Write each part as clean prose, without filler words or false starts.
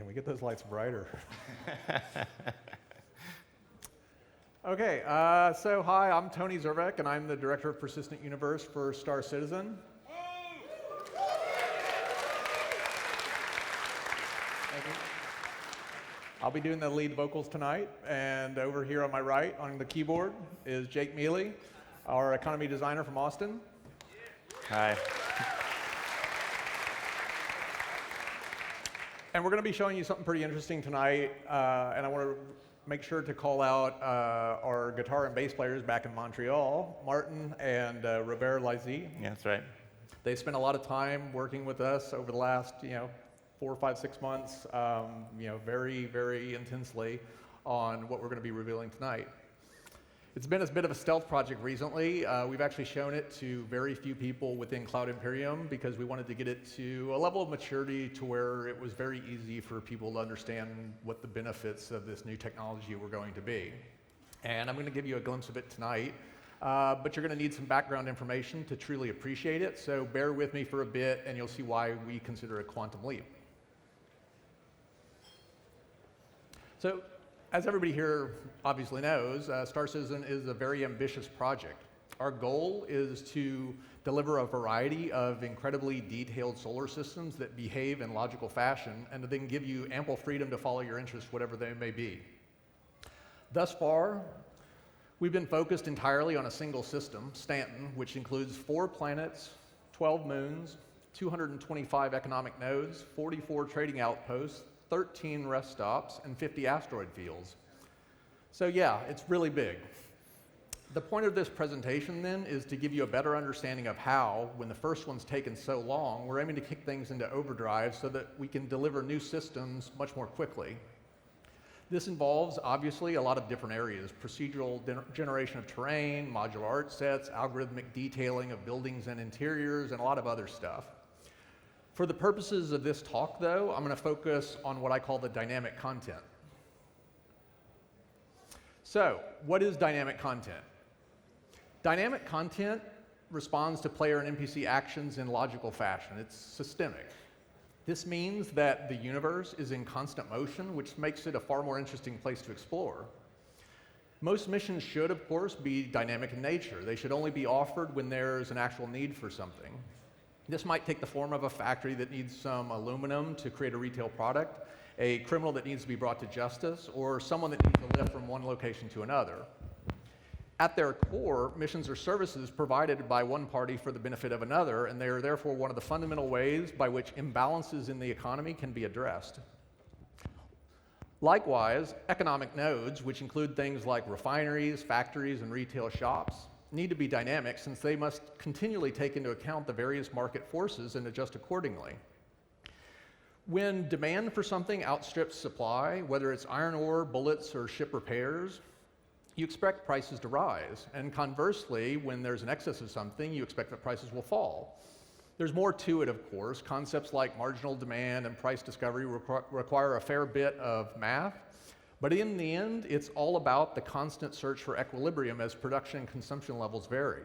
Can we get those lights brighter? Okay, so hi, I'm Tony Zurovec, and I'm the Director of Persistent Universe for Star Citizen. Thank you. I'll be doing the lead vocals tonight, and over here on my right, on the keyboard, is Jake Muehle, our economy designer from Austin. Hi. And we're going to be showing you something pretty interesting tonight, and I want to make sure to call out our guitar and bass players back in Montreal, Martin and Robert Lizy. Yeah, that's right. They spent a lot of time working with us over the last, 4, 5, 6 months, very, very intensely on what we're going to be revealing tonight. It's been a bit of a stealth project recently. We've actually shown it to very few people within Cloud Imperium because we wanted to get it to a level of maturity to where it was very easy for people to understand what the benefits of this new technology were going to be. And I'm going to give you a glimpse of it tonight, but you're going to need some background information to truly appreciate it, so bear with me for a bit and you'll see why we consider it quantum leap. So, as everybody here obviously knows, Star Citizen is a very ambitious project. Our goal is to deliver a variety of incredibly detailed solar systems that behave in logical fashion and to then give you ample freedom to follow your interests, whatever they may be. Thus far, we've been focused entirely on a single system, Stanton, which includes 4 planets, 12 moons, 225 economic nodes, 44 trading outposts, 13 rest stops, and 50 asteroid fields. So yeah, it's really big. The point of this presentation then is to give you a better understanding of how, when the first one's taken so long, we're aiming to kick things into overdrive so that we can deliver new systems much more quickly. This involves, obviously, a lot of different areas: procedural generation of terrain, modular art sets, algorithmic detailing of buildings and interiors, and a lot of other stuff. For the purposes of this talk, though, I'm going to focus on what I call the dynamic content. So, what is dynamic content? Dynamic content responds to player and NPC actions in logical fashion. It's systemic. This means that the universe is in constant motion, which makes it a far more interesting place to explore. Most missions should, of course, be dynamic in nature. They should only be offered when there's an actual need for something. This might take the form of a factory that needs some aluminum to create a retail product, a criminal that needs to be brought to justice, or someone that needs a lift from one location to another. At their core, missions are services provided by one party for the benefit of another, and they are therefore one of the fundamental ways by which imbalances in the economy can be addressed. Likewise, economic nodes, which include things like refineries, factories, and retail shops, need to be dynamic since they must continually take into account the various market forces and adjust accordingly. When demand for something outstrips supply, whether it's iron ore, bullets, or ship repairs, you expect prices to rise. And conversely, when there's an excess of something, you expect that prices will fall. There's more to it, of course. Concepts like marginal demand and price discovery require a fair bit of math. But in the end, it's all about the constant search for equilibrium as production and consumption levels vary.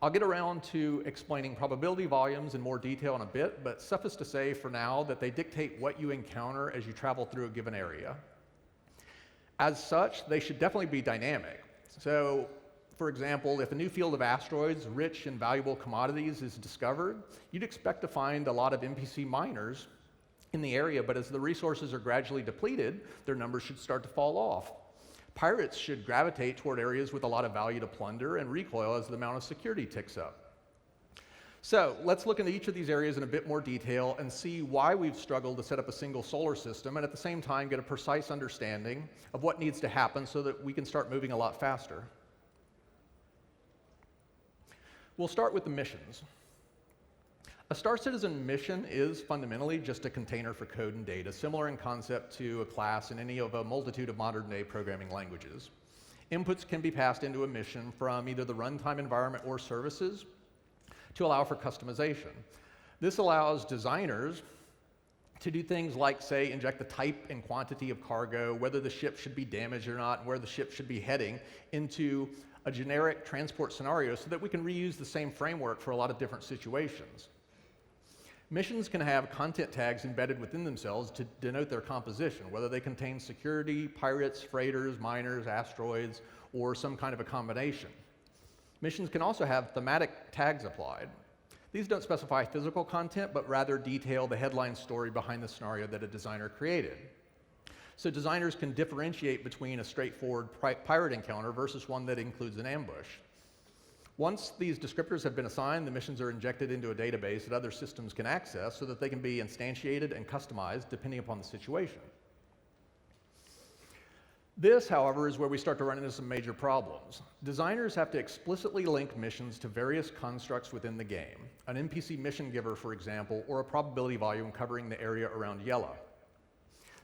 I'll get around to explaining probability volumes in more detail in a bit, but suffice to say for now that they dictate what you encounter as you travel through a given area. As such, they should definitely be dynamic. So, for example, if a new field of asteroids rich in valuable commodities is discovered, you'd expect to find a lot of NPC miners in the area, but as the resources are gradually depleted, their numbers should start to fall off. Pirates should gravitate toward areas with a lot of value to plunder and recoil as the amount of security ticks up. So let's look into each of these areas in a bit more detail and see why we've struggled to set up a single solar system and at the same time get a precise understanding of what needs to happen so that we can start moving a lot faster. We'll start with the missions. A Star Citizen mission is fundamentally just a container for code and data, similar in concept to a class in any of a multitude of modern-day programming languages. Inputs can be passed into a mission from either the runtime environment or services to allow for customization. This allows designers to do things like, say, inject the type and quantity of cargo, whether the ship should be damaged or not, and where the ship should be heading, into a generic transport scenario so that we can reuse the same framework for a lot of different situations. Missions can have content tags embedded within themselves to denote their composition, whether they contain security, pirates, freighters, miners, asteroids, or some kind of a combination. Missions can also have thematic tags applied. These don't specify physical content, but rather detail the headline story behind the scenario that a designer created. So designers can differentiate between a straightforward pirate encounter versus one that includes an ambush. Once these descriptors have been assigned, the missions are injected into a database that other systems can access so that they can be instantiated and customized depending upon the situation. This, however, is where we start to run into some major problems. Designers have to explicitly link missions to various constructs within the game, an NPC mission giver, for example, or a probability volume covering the area around yellow.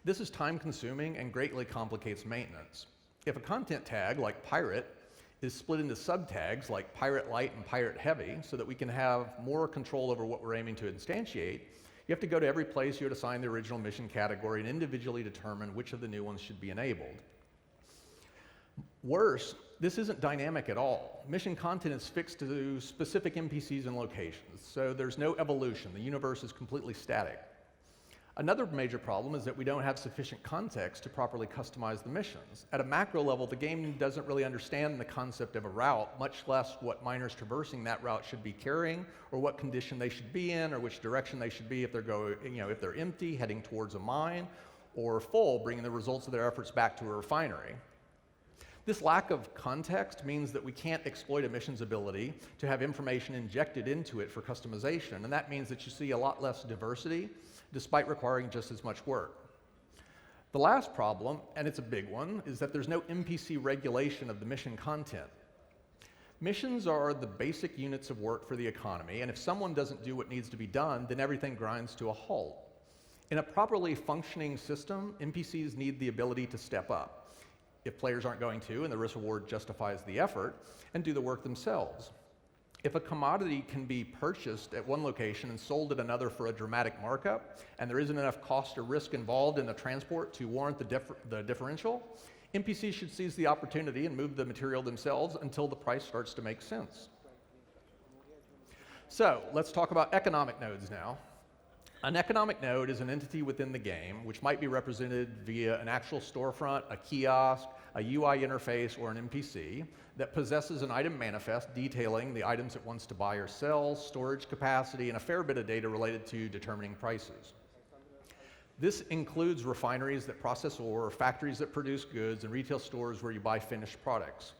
This is time-consuming and greatly complicates maintenance. If a content tag, like pirate, is split into subtags like pirate light and pirate heavy so that we can have more control over what we're aiming to instantiate, you have to go to every place you had assigned the original mission category and individually determine which of the new ones should be enabled. Worse, this isn't dynamic at all. Mission content is fixed to specific NPCs and locations, so there's no evolution. The universe is completely static. Another major problem is that we don't have sufficient context to properly customize the missions. At a macro level, the game doesn't really understand the concept of a route, much less what miners traversing that route should be carrying, or what condition they should be in, or which direction they should be if they're empty, heading towards a mine, or full, bringing the results of their efforts back to a refinery. This lack of context means that we can't exploit a mission's ability to have information injected into it for customization, and that means that you see a lot less diversity, despite requiring just as much work. The last problem, and it's a big one, is that there's no NPC regulation of the mission content. Missions are the basic units of work for the economy, and if someone doesn't do what needs to be done, then everything grinds to a halt. In a properly functioning system, NPCs need the ability to step up if players aren't going to, and the risk reward justifies the effort, and do the work themselves. If a commodity can be purchased at one location and sold at another for a dramatic markup, and there isn't enough cost or risk involved in the transport to warrant the differential, NPCs should seize the opportunity and move the material themselves until the price starts to make sense. So let's talk about economic nodes now. An economic node is an entity within the game which might be represented via an actual storefront, a kiosk, a UI interface, or an NPC that possesses an item manifest detailing the items it wants to buy or sell, storage capacity, and a fair bit of data related to determining prices. This includes refineries that process ore, factories that produce goods, and retail stores where you buy finished products.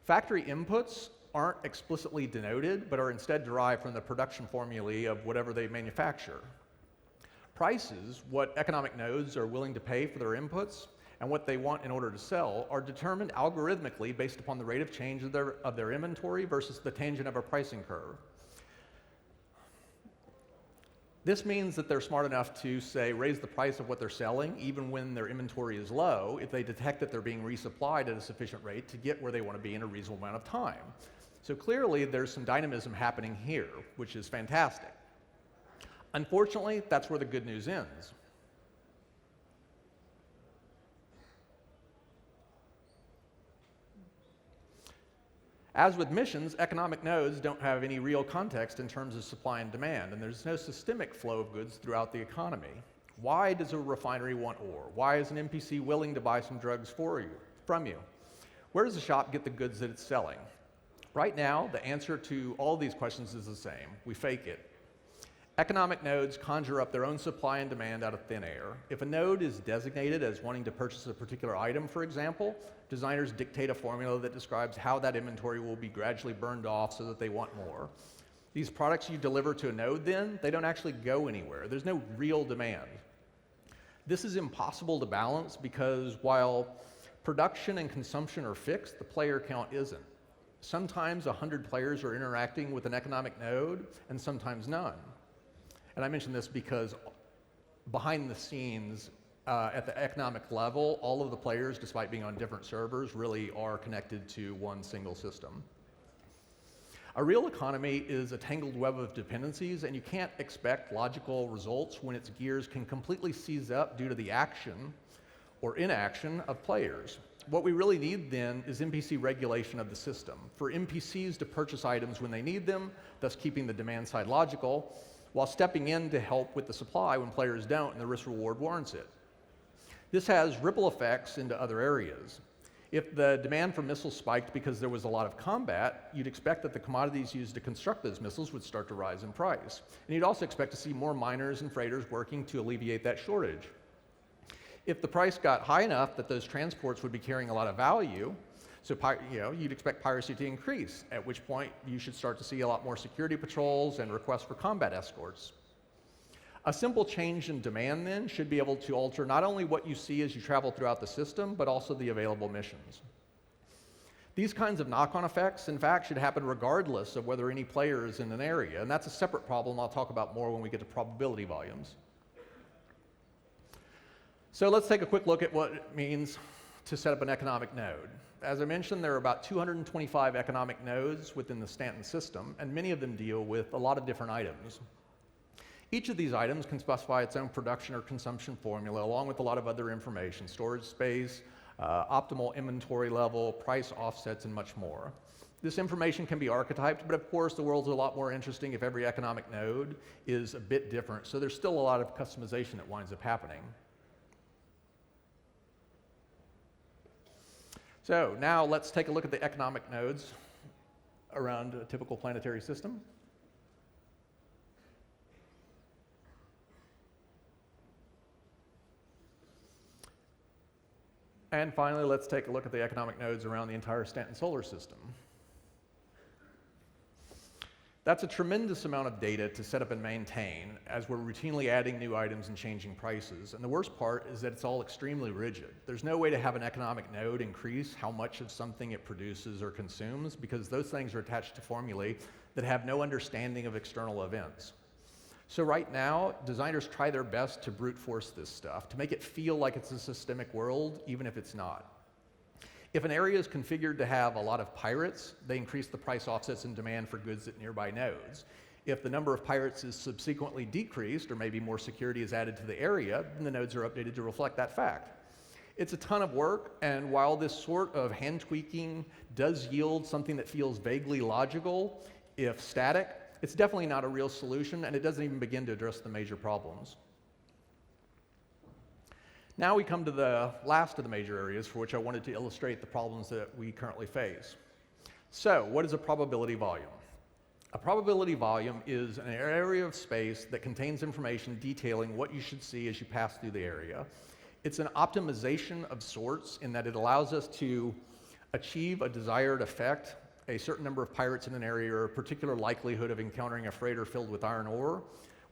Factory inputs aren't explicitly denoted, but are instead derived from the production formulae of whatever they manufacture. Prices, what economic nodes are willing to pay for their inputs, and what they want in order to sell, are determined algorithmically based upon the rate of change of their inventory versus the tangent of a pricing curve. This means that they're smart enough to, say, raise the price of what they're selling even when their inventory is low if they detect that they're being resupplied at a sufficient rate to get where they want to be in a reasonable amount of time. So clearly there's some dynamism happening here, which is fantastic. Unfortunately, that's where the good news ends. As with missions, economic nodes don't have any real context in terms of supply and demand, and there's no systemic flow of goods throughout the economy. Why does a refinery want ore? Why is an NPC willing to buy some drugs from you? Where does the shop get the goods that it's selling? Right now, the answer to all these questions is the same. We fake it. Economic nodes conjure up their own supply and demand out of thin air. If a node is designated as wanting to purchase a particular item, for example, designers dictate a formula that describes how that inventory will be gradually burned off so that they want more. These products you deliver to a node then, they don't actually go anywhere. There's no real demand. This is impossible to balance because while production and consumption are fixed, the player count isn't. Sometimes 100 players are interacting with an economic node, and sometimes none. And I mention this because behind the scenes, at the economic level, all of the players, despite being on different servers, really are connected to one single system. A real economy is a tangled web of dependencies, and you can't expect logical results when its gears can completely seize up due to the action or inaction of players. What we really need then is NPC regulation of the system. For NPCs to purchase items when they need them, thus keeping the demand side logical, while stepping in to help with the supply when players don't and the risk-reward warrants it. This has ripple effects into other areas. If the demand for missiles spiked because there was a lot of combat, you'd expect that the commodities used to construct those missiles would start to rise in price. And you'd also expect to see more miners and freighters working to alleviate that shortage. If the price got high enough that those transports would be carrying a lot of value, so you'd expect piracy to increase, at which point you should start to see a lot more security patrols and requests for combat escorts. A simple change in demand then should be able to alter not only what you see as you travel throughout the system, but also the available missions. These kinds of knock-on effects, in fact, should happen regardless of whether any player is in an area, and that's a separate problem I'll talk about more when we get to probability volumes. So let's take a quick look at what it means to set up an economic node. As I mentioned, there are about 225 economic nodes within the Stanton system, and many of them deal with a lot of different items. Each of these items can specify its own production or consumption formula, along with a lot of other information, storage space, optimal inventory level, price offsets, and much more. This information can be archetyped, but of course the world's a lot more interesting if every economic node is a bit different, so there's still a lot of customization that winds up happening. So now let's take a look at the economic nodes around a typical planetary system. And finally, let's take a look at the economic nodes around the entire Stanton solar system. That's a tremendous amount of data to set up and maintain as we're routinely adding new items and changing prices. And the worst part is that it's all extremely rigid. There's no way to have an economic node increase how much of something it produces or consumes because those things are attached to formulae that have no understanding of external events. So right now, designers try their best to brute force this stuff, to make it feel like it's a systemic world, even if it's not. If an area is configured to have a lot of pirates, they increase the price offsets and demand for goods at nearby nodes. If the number of pirates is subsequently decreased, or maybe more security is added to the area, then the nodes are updated to reflect that fact. It's a ton of work, and while this sort of hand tweaking does yield something that feels vaguely logical, if static, it's definitely not a real solution, and it doesn't even begin to address the major problems. Now we come to the last of the major areas for which I wanted to illustrate the problems that we currently face. So, what is a probability volume? A probability volume is an area of space that contains information detailing what you should see as you pass through the area. It's an optimization of sorts in that it allows us to achieve a desired effect, a certain number of pirates in an area, or a particular likelihood of encountering a freighter filled with iron ore,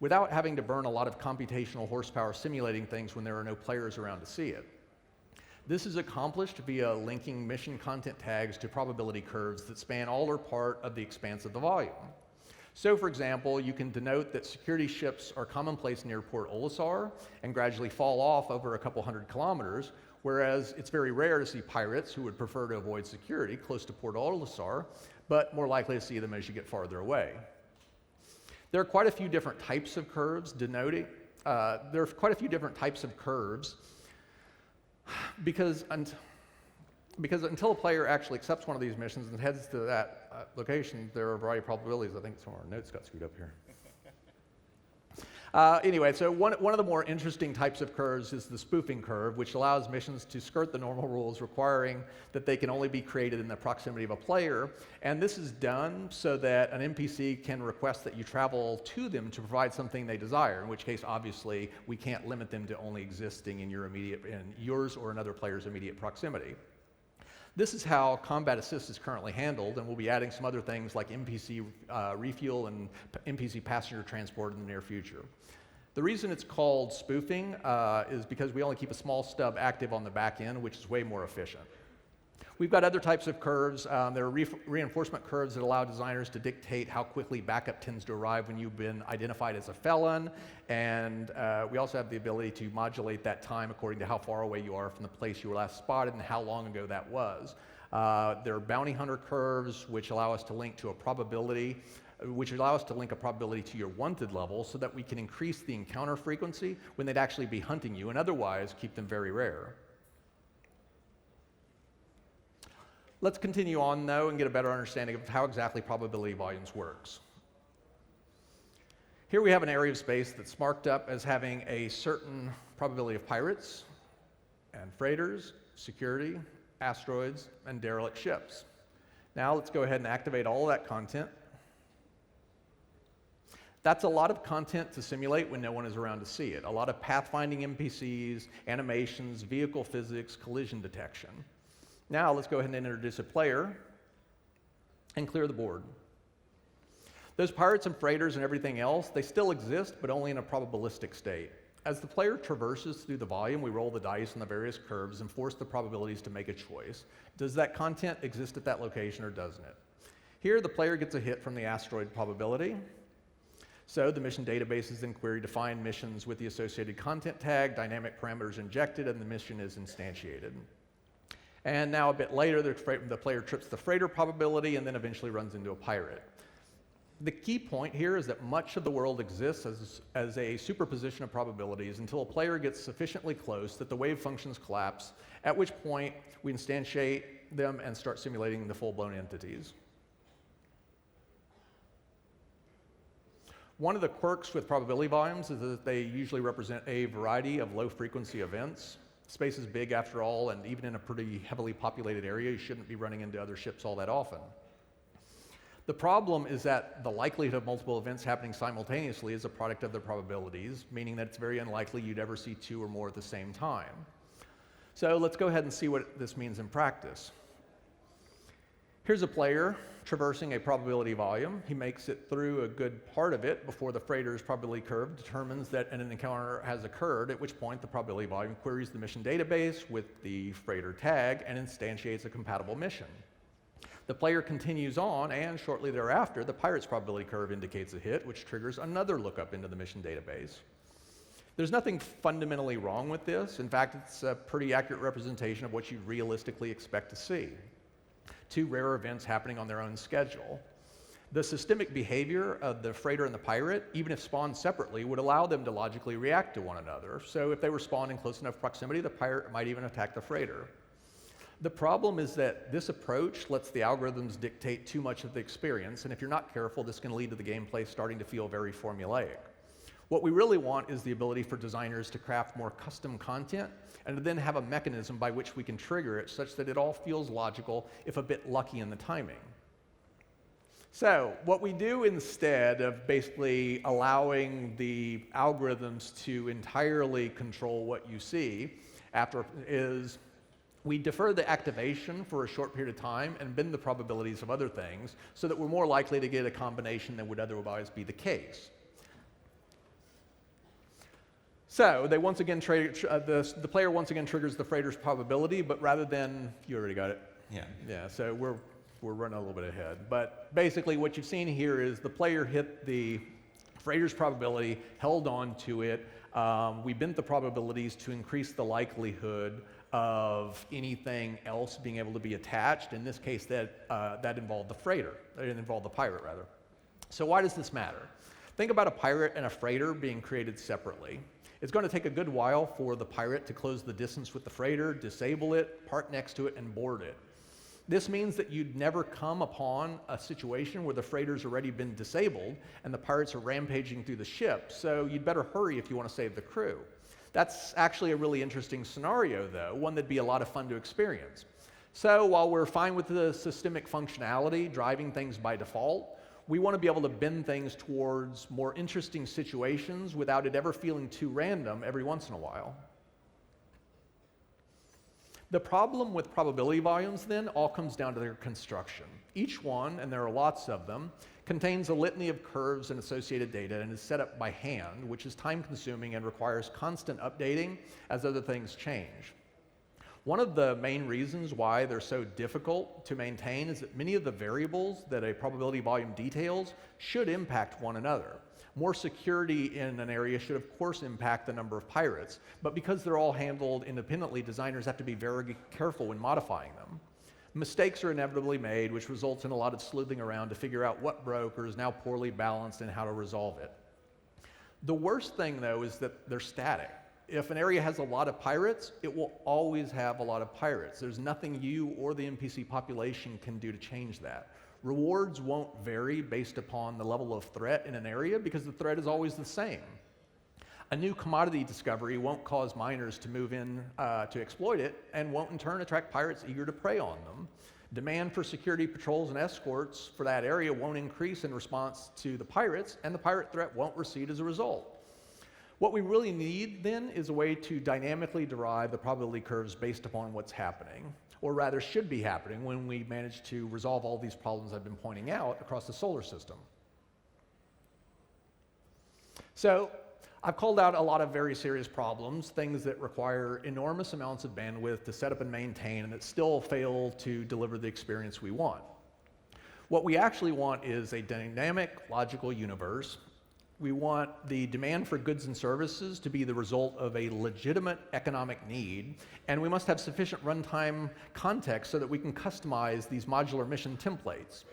without having to burn a lot of computational horsepower simulating things when there are no players around to see it. This is accomplished via linking mission content tags to probability curves that span all or part of the expanse of the volume. So, for example, you can denote that security ships are commonplace near Port Olisar and gradually fall off over a couple hundred kilometers, whereas it's very rare to see pirates who would prefer to avoid security close to Port Olisar, but more likely to see them as you get farther away. There are quite a few different types of curves denoting, because until a player actually accepts one of these missions and heads to that location, there are a variety of probabilities. I think some of our notes got screwed up here. Anyway, so one of the more interesting types of curves is the spoofing curve, which allows missions to skirt the normal rules, requiring that they can only be created in the proximity of a player. And this is done so that an NPC can request that you travel to them to provide something they desire, in which case, obviously, we can't limit them to only existing in yours or another player's immediate proximity. This is how combat assist is currently handled, and we'll be adding some other things like NPC refuel and NPC passenger transport in the near future. The reason it's called spoofing is because we only keep a small stub active on the back end, which is way more efficient. We've got other types of curves. There are reinforcement curves that allow designers to dictate how quickly backup tends to arrive when you've been identified as a felon, and we also have the ability to modulate that time according to how far away you are from the place you were last spotted and how long ago that was. There are bounty hunter curves, which allow us to link to a probability, to your wanted level so that we can increase the encounter frequency when they'd actually be hunting you, and otherwise keep them very rare. Let's continue on, though, and get a better understanding of how exactly probability volumes works. Here we have an area of space that's marked up as having a certain probability of pirates and freighters, security, asteroids, and derelict ships. Now let's go ahead and activate all of that content. That's a lot of content to simulate when no one is around to see it. A lot of pathfinding NPCs, animations, vehicle physics, collision detection. Now let's go ahead and introduce a player and clear the board. Those pirates and freighters and everything else, they still exist, but only in a probabilistic state. As the player traverses through the volume, we roll the dice on the various curves and force the probabilities to make a choice. Does that content exist at that location or doesn't it? Here, the player gets a hit from the asteroid probability. So the mission database is then queried to find missions with the associated content tag, dynamic parameters injected, and the mission is instantiated. And now a bit later, the player trips the freighter probability and then eventually runs into a pirate. The key point here is that much of the world exists as a superposition of probabilities until a player gets sufficiently close that the wave functions collapse, at which point we instantiate them and start simulating the full-blown entities. One of the quirks with probability volumes is that they usually represent a variety of low-frequency events. Space is big after all, and even in a pretty heavily populated area, you shouldn't be running into other ships all that often. The problem is that the likelihood of multiple events happening simultaneously is a product of their probabilities, meaning that it's very unlikely you'd ever see two or more at the same time. So let's go ahead and see what this means in practice. Here's a player traversing a probability volume. He makes it through a good part of it before the freighter's probability curve determines that an encounter has occurred, at which point the probability volume queries the mission database with the freighter tag and instantiates a compatible mission. The player continues on, and shortly thereafter, the pirate's probability curve indicates a hit, which triggers another lookup into the mission database. There's nothing fundamentally wrong with this. In fact, it's a pretty accurate representation of what you'd realistically expect to see. Two rare events happening on their own schedule. The systemic behavior of the freighter and the pirate, even if spawned separately, would allow them to logically react to one another. So if they were spawned in close enough proximity, the pirate might even attack the freighter. The problem is that this approach lets the algorithms dictate too much of the experience, and if you're not careful, this can lead to the gameplay starting to feel very formulaic. What we really want is the ability for designers to craft more custom content and to then have a mechanism by which we can trigger it such that it all feels logical, if a bit lucky in the timing. So what we do instead of basically allowing the algorithms to entirely control what you see is we defer the activation for a short period of time and bend the probabilities of other things so that we're more likely to get a combination than would otherwise be the case. So they once again the player once again triggers the freighter's probability, but rather than, you already got it? Yeah, so we're running a little bit ahead. But basically what you've seen here is the player hit the freighter's probability, held on to it. We bent the probabilities to increase the likelihood of anything else being able to be attached. In this case, that involved the freighter. It involved the pirate, rather. So why does this matter? Think about a pirate and a freighter being created separately. It's going to take a good while for the pirate to close the distance with the freighter, disable it, park next to it, and board it. This means that you'd never come upon a situation where the freighter's already been disabled and the pirates are rampaging through the ship, so you'd better hurry if you want to save the crew. That's actually a really interesting scenario, though, one that'd be a lot of fun to experience. So while we're fine with the systemic functionality, driving things by default, we want to be able to bend things towards more interesting situations without it ever feeling too random every once in a while. The problem with probability volumes, then, all comes down to their construction. Each one, and there are lots of them, contains a litany of curves and associated data and is set up by hand, which is time-consuming and requires constant updating as other things change. One of the main reasons why they're so difficult to maintain is that many of the variables that a probability volume details should impact one another. More security in an area should of course impact the number of pirates, but because they're all handled independently, designers have to be very careful when modifying them. Mistakes are inevitably made, which results in a lot of sleuthing around to figure out what broke or is now poorly balanced and how to resolve it. The worst thing, though, is that they're static. If an area has a lot of pirates, it will always have a lot of pirates. There's nothing you or the NPC population can do to change that. Rewards won't vary based upon the level of threat in an area because the threat is always the same. A new commodity discovery won't cause miners to move in to exploit it and won't in turn attract pirates eager to prey on them. Demand for security patrols and escorts for that area won't increase in response to the pirates, and the pirate threat won't recede as a result. What we really need then is a way to dynamically derive the probability curves based upon what's happening, or rather should be happening when we manage to resolve all these problems I've been pointing out across the solar system. So I've called out a lot of very serious problems, things that require enormous amounts of bandwidth to set up and maintain and that still fail to deliver the experience we want. What we actually want is a dynamic, logical universe. We want the demand for goods and services to be the result of a legitimate economic need, and we must have sufficient runtime context so that we can customize these modular mission templates.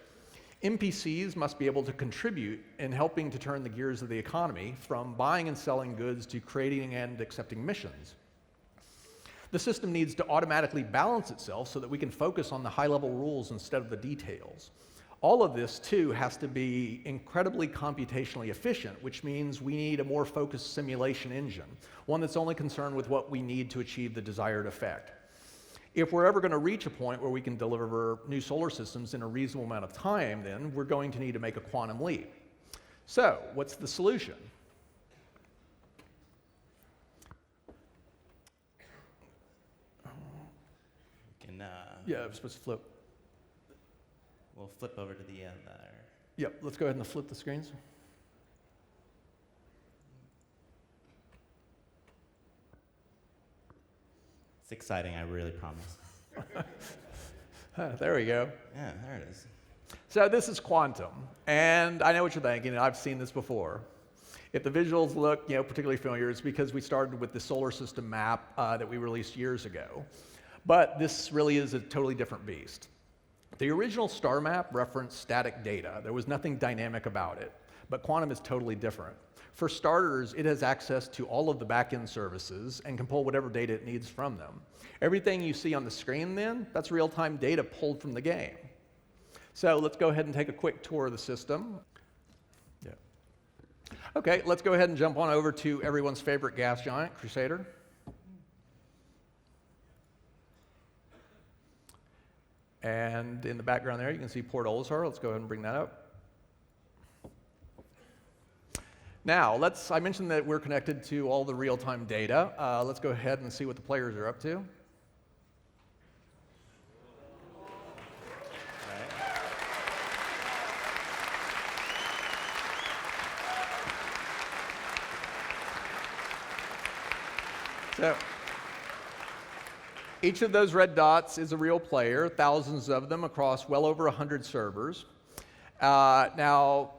NPCs must be able to contribute in helping to turn the gears of the economy from buying and selling goods to creating and accepting missions. The system needs to automatically balance itself so that we can focus on the high-level rules instead of the details. All of this, too, has to be incredibly computationally efficient, which means we need a more focused simulation engine, one that's only concerned with what we need to achieve the desired effect. If we're ever going to reach a point where we can deliver new solar systems in a reasonable amount of time, then we're going to need to make a quantum leap. So, what's the solution? Yeah, I'm supposed to flip. We'll flip over to the end there. Yep, let's go ahead and flip the screens. It's exciting, I really promise. There we go. Yeah, there it is. So this is quantum, and I know what you're thinking, and I've seen this before. If the visuals look, particularly familiar, it's because we started with the solar system map that we released years ago. But this really is a totally different beast. The original star map referenced static data. There was nothing dynamic about it, but quantum is totally different. For starters, it has access to all of the back-end services and can pull whatever data it needs from them. Everything you see on the screen then, that's real-time data pulled from the game. So let's go ahead and take a quick tour of the system. Yeah. Okay, let's go ahead and jump on over to everyone's favorite gas giant, Crusader. And in the background there, you can see Port Olisar. Let's go ahead and bring that up. Now, I mentioned that we're connected to all the real-time data. Let's go ahead and see what the players are up to. So, each of those red dots is a real player, thousands of them across well over 100 servers. Now,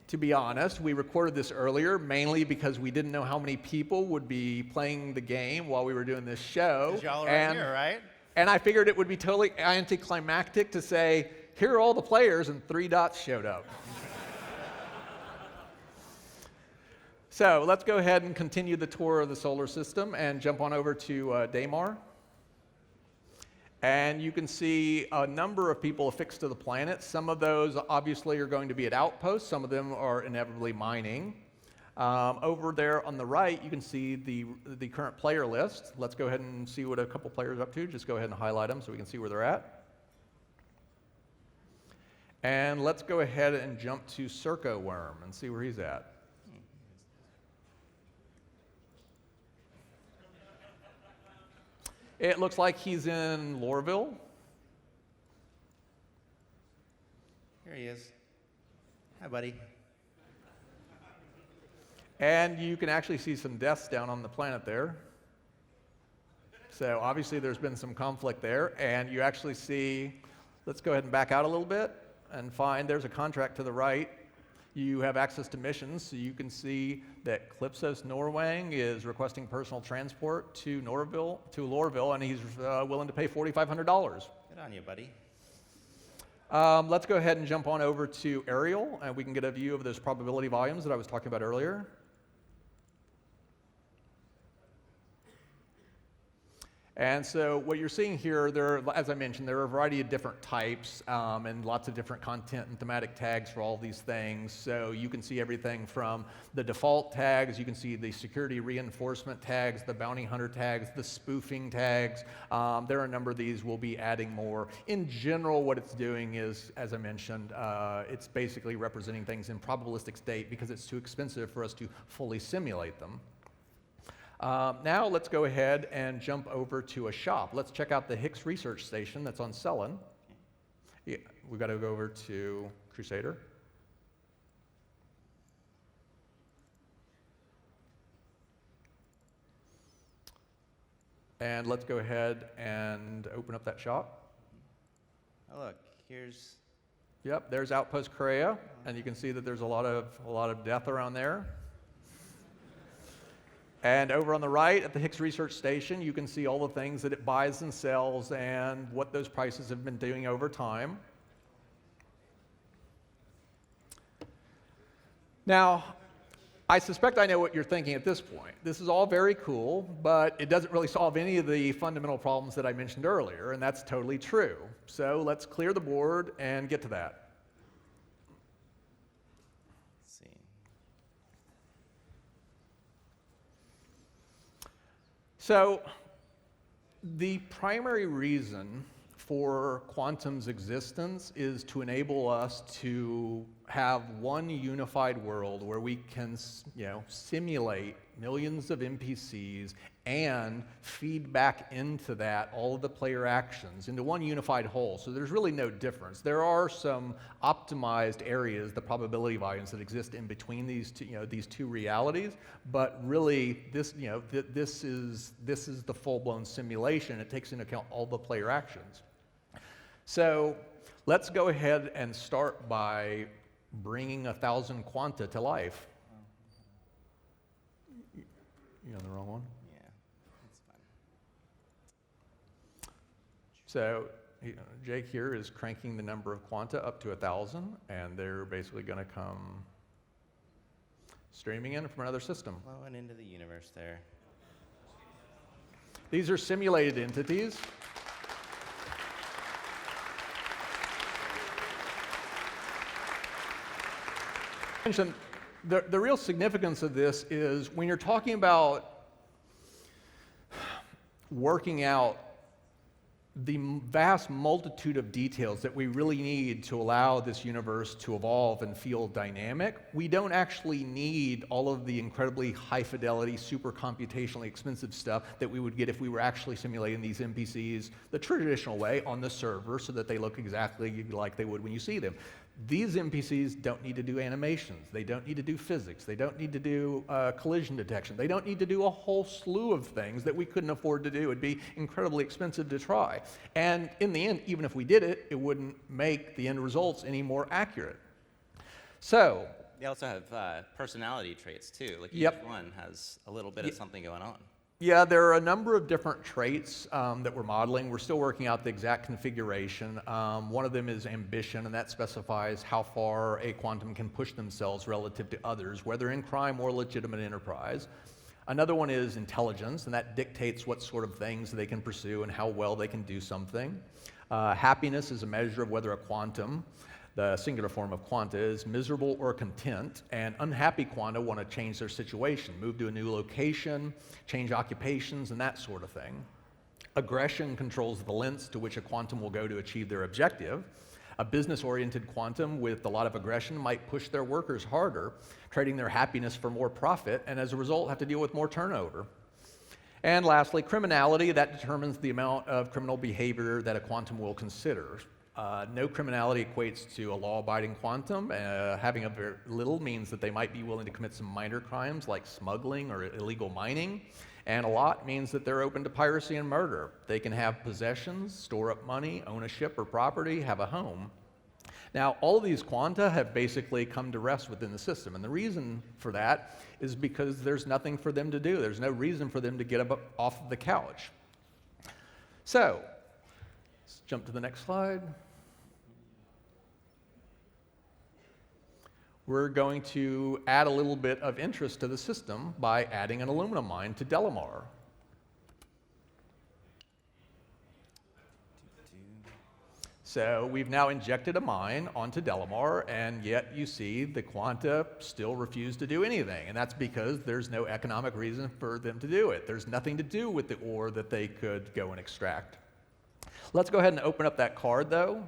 to be honest, we recorded this earlier mainly because we didn't know how many people would be playing the game while we were doing this show. 'Cause y'all are right here, right? And I figured it would be totally anticlimactic to say, here are all the players, and 3 dots showed up. So let's go ahead and continue the tour of the solar system and jump on over to Daymar. And you can see a number of people affixed to the planet. Some of those obviously are going to be at outposts. Some of them are inevitably mining. Over there on the right, you can see the current player list. Let's go ahead and see what a couple players are up to. Just go ahead and highlight them so we can see where they're at. And let's go ahead and jump to Circo Worm and see where he's at. It looks like he's in Lorville. Here he is. Hi, buddy. And you can actually see some deaths down on the planet there. So obviously there's been some conflict there. And you actually see, let's go ahead and back out a little bit and find there's a contract to the right. You have access to missions, so you can see that Calypsos Norwang is requesting personal transport to Lorville, and he's willing to pay $4,500. Good on you, buddy. Let's go ahead and jump on over to Ariel, and we can get a view of those probability volumes that I was talking about earlier. And so what you're seeing here, as I mentioned, there are a variety of different types and lots of different content and thematic tags for all these things. So you can see everything from the default tags, you can see the security reinforcement tags, the bounty hunter tags, the spoofing tags. There are a number of these. We'll be adding more. In general, what it's doing is, as I mentioned, it's basically representing things in probabilistic state because it's too expensive for us to fully simulate them. Now let's go ahead and jump over to a shop. Let's check out the Hicks Research Station that's on Cellin. Yeah, we've got to go over to Crusader. And let's go ahead and open up that shop. Oh, look, here's... Yep, there's Outpost Correa, and you can see that there's a lot of death around there. And over on the right at the Hicks Research Station, you can see all the things that it buys and sells and what those prices have been doing over time. Now, I suspect I know what you're thinking at this point. This is all very cool, but it doesn't really solve any of the fundamental problems that I mentioned earlier, and that's totally true. So let's clear the board and get to that. So the primary reason for quantum's existence is to enable us to have one unified world where we can, simulate millions of NPCs and feed back into that all of the player actions into one unified whole. So there's really no difference. There are some optimized areas, the probability volumes that exist in between these two realities, but really this is the full-blown simulation. It takes into account all the player actions. So let's go ahead and start by bringing 1,000 quanta to life. You on the wrong one? Yeah, that's fine. So Jake here is cranking the number of quanta up to 1,000, and they're basically going to come streaming in from another system. Flowing into the universe there. These are simulated entities. The real significance of this is when you're talking about working out the vast multitude of details that we really need to allow this universe to evolve and feel dynamic, we don't actually need all of the incredibly high fidelity, super computationally expensive stuff that we would get if we were actually simulating these NPCs the traditional way on the server so that they look exactly like they would when you see them. These NPCs don't need to do animations. They don't need to do physics. They don't need to do collision detection. They don't need to do a whole slew of things that we couldn't afford to do. It'd be incredibly expensive to try. And in the end, even if we did it, it wouldn't make the end results any more accurate. So They also have personality traits too. Like each Yep. one has a little bit of something going on. yeah, there are a number of different traits that we're modeling. We're still working out the exact configuration. One of them is ambition, and that specifies how far a quantum can push themselves relative to others, whether in crime or legitimate enterprise. Another one is intelligence, and that dictates what sort of things they can pursue and how well they can do something. Happiness is a measure of whether a quantum, the singular form of quanta, is miserable or content, and unhappy quanta want to change their situation, move to a new location, change occupations, and that sort of thing. Aggression controls the lengths to which a quantum will go to achieve their objective. A business-oriented quantum with a lot of aggression might push their workers harder, trading their happiness for more profit, and as a result have to deal with more turnover. And lastly, criminality, that determines the amount of criminal behavior that a quantum will consider. No criminality equates to a law-abiding quantum. Having a very little means that they might be willing to commit some minor crimes like smuggling or illegal mining. And a lot means that they're open to piracy and murder. They can have possessions, store up money, own a ship or property, have a home. Now, all of these quanta have basically come to rest within the system. And the reason for that is because there's nothing for them to do. There's no reason for them to get up off of the couch. So, let's jump to the next slide. We're going to add a little bit of interest to the system by adding an aluminum mine to Delamar. So we've now injected a mine onto Delamar, and yet you see the Quanta still refuse to do anything. And that's because there's no economic reason for them to do it. There's nothing to do with the ore that they could go and extract. Let's go ahead and open up that card, though.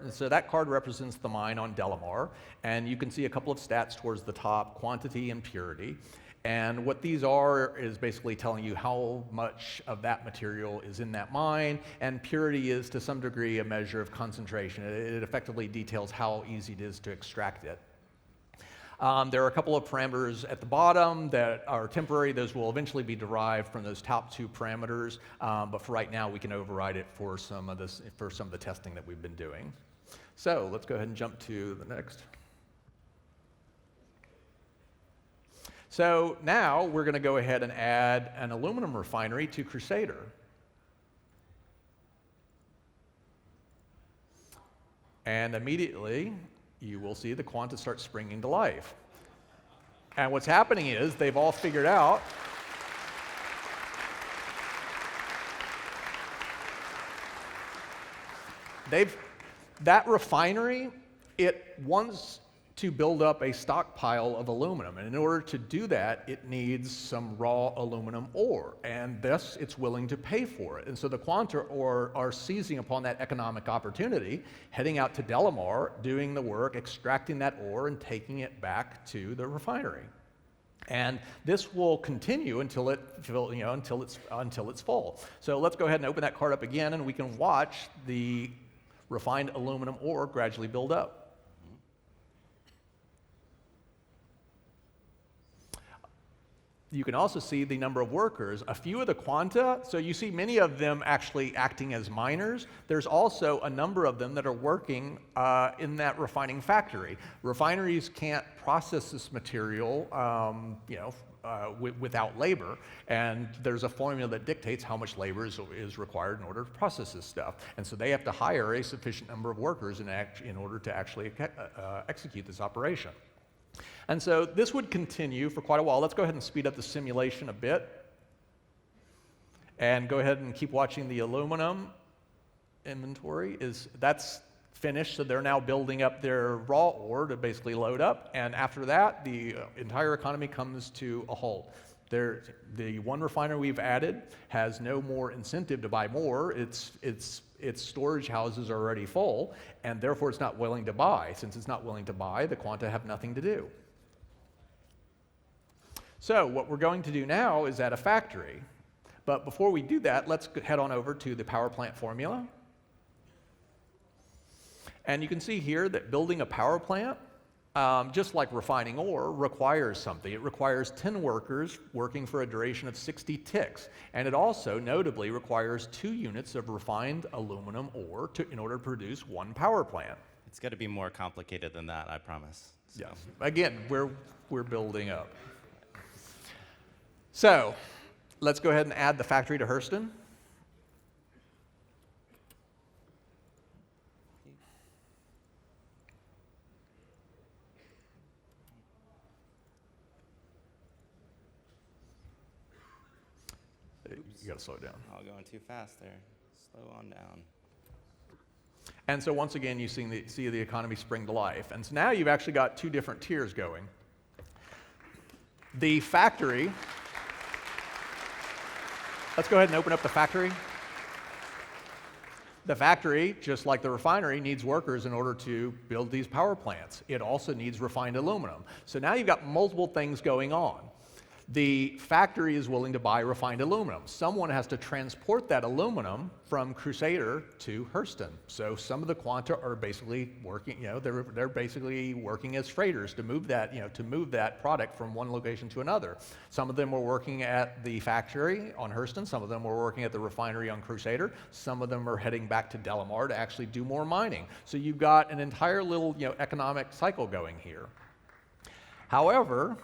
So that card represents the mine on Delamar, and you can see a couple of stats towards the top, quantity and purity. And what these are is basically telling you how much of that material is in that mine, and purity is to some degree a measure of concentration. It effectively details how easy it is to extract it. There are a couple of parameters at the bottom that are temporary. Those will eventually be derived from those top two parameters, but for right now we can override it for some of the testing that we've been doing. So let's go ahead and jump to the next. So now we're going to go ahead and add an aluminum refinery to Crusader. And immediately you will see the Quanta start springing to life. And what's happening is they've all figured out that refinery, it wants to build up a stockpile of aluminum. And in order to do that, it needs some raw aluminum ore. And thus, it's willing to pay for it. And so the Quanta are seizing upon that economic opportunity, heading out to Delamar, doing the work, extracting that ore, and taking it back to the refinery. And this will continue until it's full. So let's go ahead and open that card up again, and we can watch the refined aluminum ore gradually build up. You can also see the number of workers. A few of the Quanta, so you see many of them actually acting as miners. There's also a number of them that are working in that refining factory. Refineries can't process this material without labor, and there's a formula that dictates how much labor is required in order to process this stuff. And so they have to hire a sufficient number of workers in order to actually execute this operation. And so this would continue for quite a while. Let's go ahead and speed up the simulation a bit and go ahead and keep watching the aluminum inventory. That's finished, so they're now building up their raw ore to basically load up, and after that, the entire economy comes to a halt. The one refiner we've added has no more incentive to buy more. Its storage houses are already full, and therefore it's not willing to buy. Since it's not willing to buy, the Quanta have nothing to do. So what we're going to do now is add a factory. But before we do that, let's head on over to the power plant formula. And you can see here that building a power plant, just like refining ore, requires something. It requires 10 workers working for a duration of 60 ticks. And it also notably requires 2 units of refined aluminum ore in order to produce one power plant. It's got to be more complicated than that, I promise. So. Yes. Again, we're building up. So let's go ahead and add the factory to Hurston. You got to slow it down. Oh, going too fast there. Slow on down. And so once again, you see the economy spring to life. And so now you've actually got 2 different tiers going. The factory, let's go ahead and open up the factory. The factory, just like the refinery, needs workers in order to build these power plants. It also needs refined aluminum. So now you've got multiple things going on. The factory is willing to buy refined aluminum. Someone has to transport that aluminum from Crusader to Hurston. So some of the Quanta are basically working, they're basically working as freighters to move that product from one location to another. Some of them are working at the factory on Hurston. Some of them are working at the refinery on Crusader. Some of them are heading back to Delamar to actually do more mining. So you've got an entire little, economic cycle going here. However,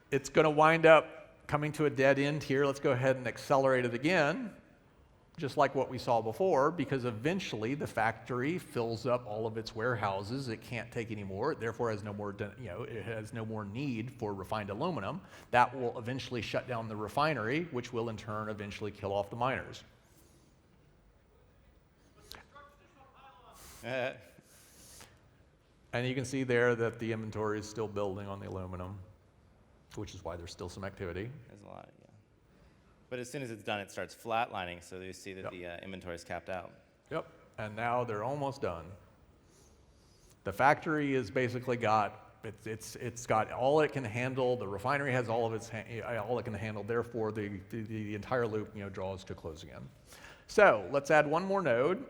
it's going to wind up coming to a dead end here. Let's go ahead and accelerate it again, just like what we saw before, because eventually the factory fills up all of its warehouses. It can't take any more. It therefore has no more, it has no more need for refined aluminum. That will eventually shut down the refinery, which will in turn eventually kill off the miners. And you can see there that the inventory is still building on the aluminum, which is why there's still some activity. There's a lot, yeah. But as soon as it's done, it starts flatlining, so you see that the inventory is capped out. Yep, and now they're almost done. The factory is basically got, it's got all it can handle. The refinery has all of all it can handle. Therefore, the entire loop draws to close again. So let's add one more node.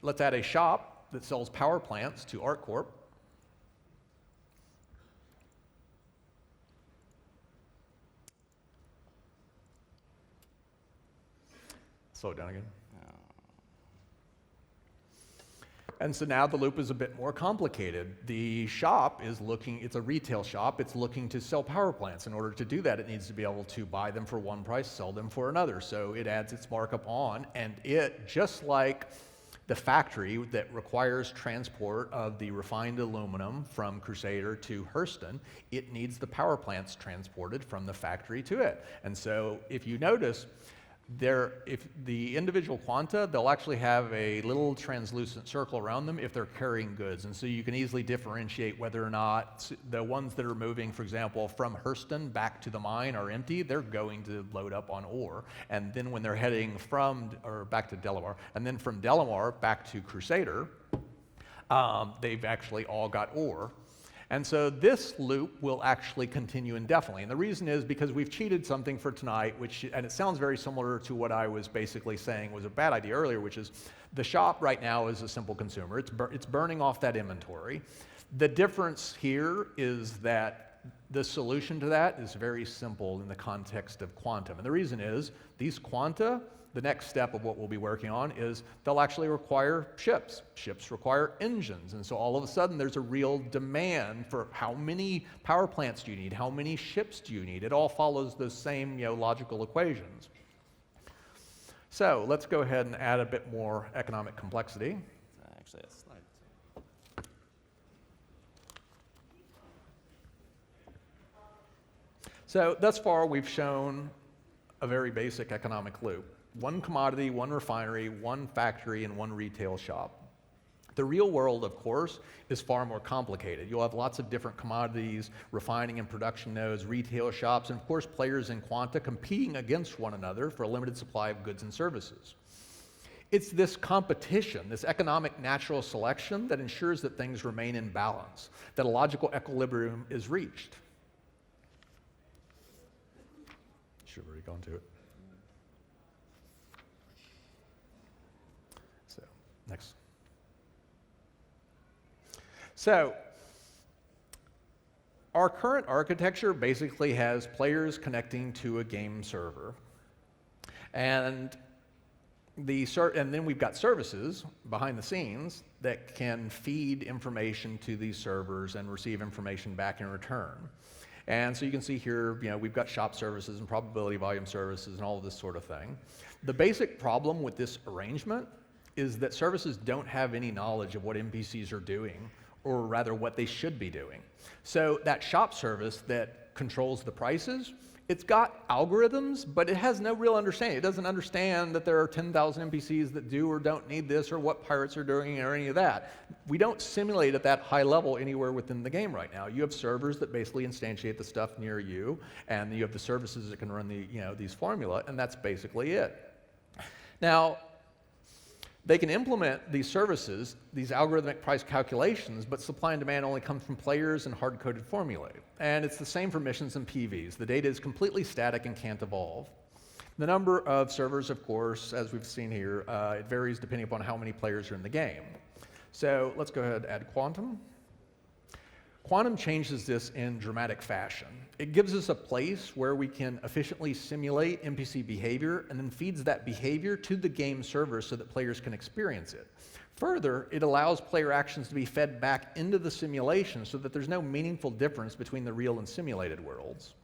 Let's add a shop that sells power plants to ArcCorp. Slow it down again. And so now the loop is a bit more complicated. The shop is it's a retail shop, it's looking to sell power plants. In order to do that, it needs to be able to buy them for one price, sell them for another. So it adds its markup on, and it, just like the factory that requires transport of the refined aluminum from Crusader to Hurston, it needs the power plants transported from the factory to it. And so if you notice, if the individual quanta, they'll actually have a little translucent circle around them if they're carrying goods. And so you can easily differentiate whether or not the ones that are moving, for example, from Hurston back to the mine are empty. They're going to load up on ore. And then when they're heading back to Delamar, and then from Delamar back to Crusader, they've actually all got ore. And so this loop will actually continue indefinitely. And the reason is because we've cheated something for tonight, and it sounds very similar to what I was basically saying was a bad idea earlier, which is the shop right now is a simple consumer. It's burning off that inventory. The difference here is that the solution to that is very simple in the context of quantum. And the reason is these quanta, the next step of what we'll be working on is they'll actually require ships. Ships require engines. And so all of a sudden there's a real demand for how many power plants do you need? How many ships do you need? It all follows those same logical equations. So let's go ahead and add a bit more economic complexity. Actually, a slide. So thus far we've shown a very basic economic loop. One commodity, one refinery, one factory, and one retail shop. The real world, of course, is far more complicated. You'll have lots of different commodities, refining and production nodes, retail shops, and of course players in quanta competing against one another for a limited supply of goods and services. It's this competition, this economic natural selection that ensures that things remain in balance, that a logical equilibrium is reached. Should have already gone to it. So, next. So, our current architecture basically has players connecting to a game server. And then we've got services behind the scenes that can feed information to these servers and receive information back in return. And so you can see here, we've got shop services and probability volume services and all of this sort of thing. The basic problem with this arrangement is that services don't have any knowledge of what NPCs are doing, or rather what they should be doing. So that shop service that controls the prices, it's got algorithms, but it has no real understanding. It doesn't understand that there are 10,000 NPCs that do or don't need this, or what pirates are doing, or any of that. We don't simulate at that high level anywhere within the game right now. You have servers that basically instantiate the stuff near you, and you have the services that can run these formula, and that's basically it. Now, they can implement these services, these algorithmic price calculations, but supply and demand only comes from players and hard-coded formulae. And it's the same for missions and PVs. The data is completely static and can't evolve. The number of servers, of course, as we've seen here, it varies depending upon how many players are in the game. So let's go ahead and add quantum. Quantum changes this in dramatic fashion. It gives us a place where we can efficiently simulate NPC behavior and then feeds that behavior to the game server so that players can experience it. Further, it allows player actions to be fed back into the simulation so that there's no meaningful difference between the real and simulated worlds.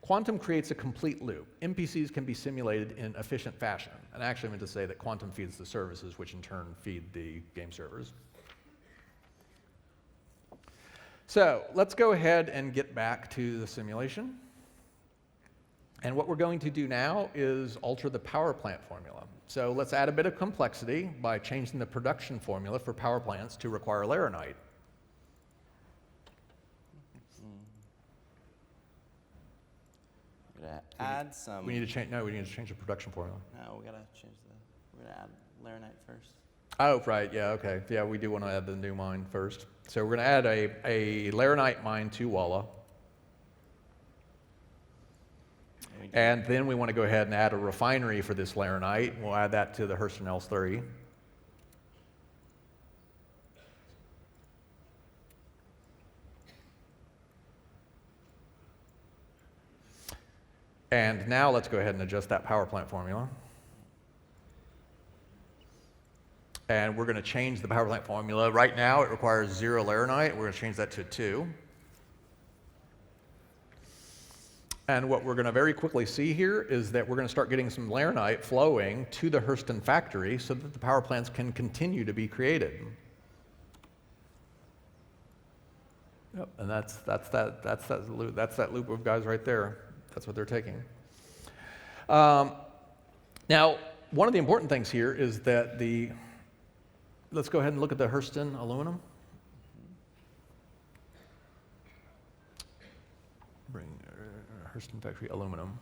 Quantum creates a complete loop. NPCs can be simulated in efficient fashion. And I actually meant to say that quantum feeds the services, which in turn feed the game servers. So let's go ahead and get back to the simulation. And what we're going to do now is alter the power plant formula. So let's add a bit of complexity by changing the production formula for power plants to require laranite. We're gonna add some. We need to change the production formula. No, we gotta change we're gonna add laranite first. Oh, right, yeah, okay. Yeah, we do want to add the new mine first. So we're going to add a laranite mine to Walla. And then we want to go ahead and add a refinery for this laranite. We'll add that to the Hurston L3. And now let's go ahead and adjust that power plant formula. And we're going to change the power plant formula. Right now it requires 0 laranite. We're going to change that to 2. And what we're going to very quickly see here is that we're going to start getting some laranite flowing to the Hurston factory so that the power plants can continue to be created. Yep, and that's that loop of guys right there. That's what they're taking. Now, one of the important things here is that let's go ahead and look at the Hurston aluminum. Bring Hurston factory aluminum.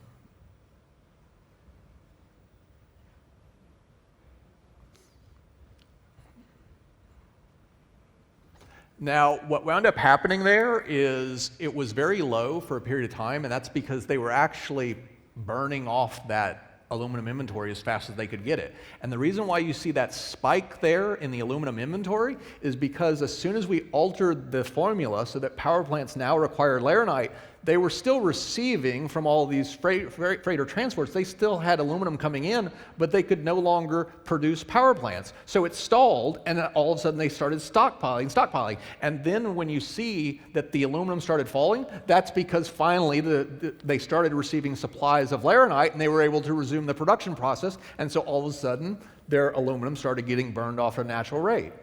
Now, what wound up happening there is it was very low for a period of time, and that's because they were actually burning off that aluminum inventory as fast as they could get it. And the reason why you see that spike there in the aluminum inventory is because as soon as we altered the formula so that power plants now require laranite, they were still receiving from all these freighter transports. They still had aluminum coming in, but they could no longer produce power plants. So it stalled, and then all of a sudden they started stockpiling. And then when you see that the aluminum started falling, that's because finally they started receiving supplies of laranite, and they were able to resume the production process. And so all of a sudden, their aluminum started getting burned off at a natural rate.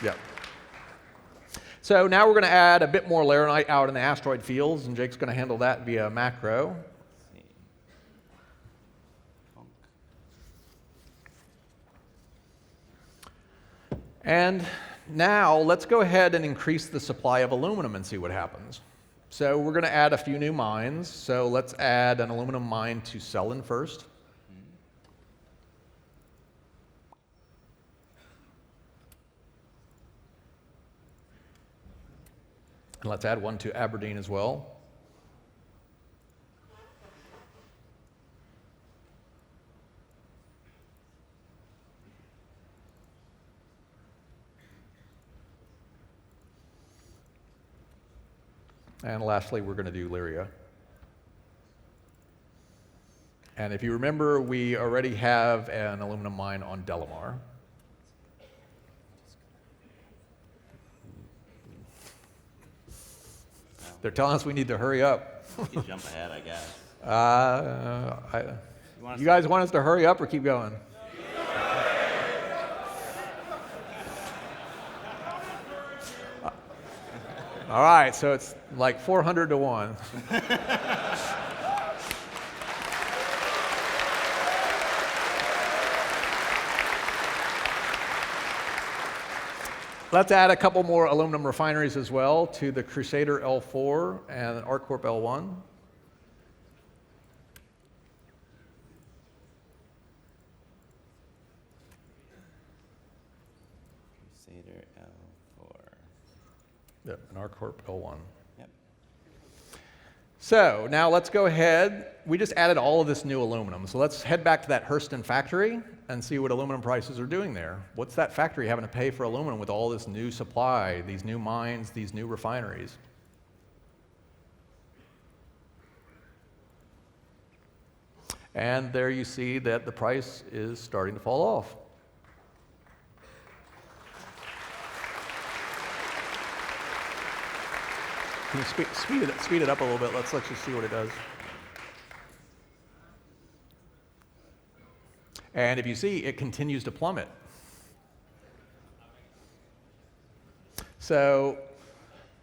Yep. So now we're going to add a bit more laranite out in the asteroid fields, and Jake's going to handle that via macro. And now let's go ahead and increase the supply of aluminum and see what happens. So we're going to add a few new mines. So let's add an aluminum mine to Selin first. And let's add one to Aberdeen as well. And lastly, we're going to do Lyria. And if you remember, we already have an aluminum mine on Delamar. They're telling us we need to hurry up. You can jump ahead, I guess. You guys want us to hurry up or keep going? All right, so it's like 400 to 1. Let's add a couple more aluminum refineries as well to the Crusader L4 and ArcCorp L1. Crusader L4. Yep, and ArcCorp L1. Yep. So now let's go ahead. We just added all of this new aluminum. So let's head back to that Hurston factory and see what aluminum prices are doing there. What's that factory having to pay for aluminum with all this new supply, these new mines, these new refineries? And there you see that the price is starting to fall off. Can you speed it up a little bit? Let's you see what it does. And if you see, it continues to plummet.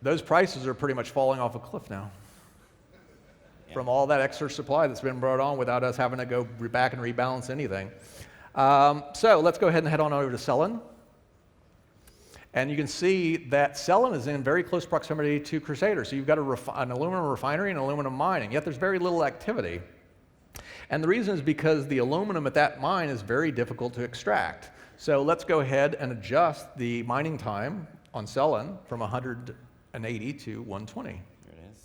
those prices are pretty much falling off a cliff now from all that extra supply that's been brought on without us having to go back and rebalance anything. So let's go ahead and head on over to Cellin. And you can see that Cellin is in very close proximity to Crusader. So you've got an aluminum refinery and aluminum mining, yet there's very little activity. And the reason is because the aluminum at that mine is very difficult to extract. So let's go ahead and adjust the mining time on Cellin from 180 to 120. Here it is.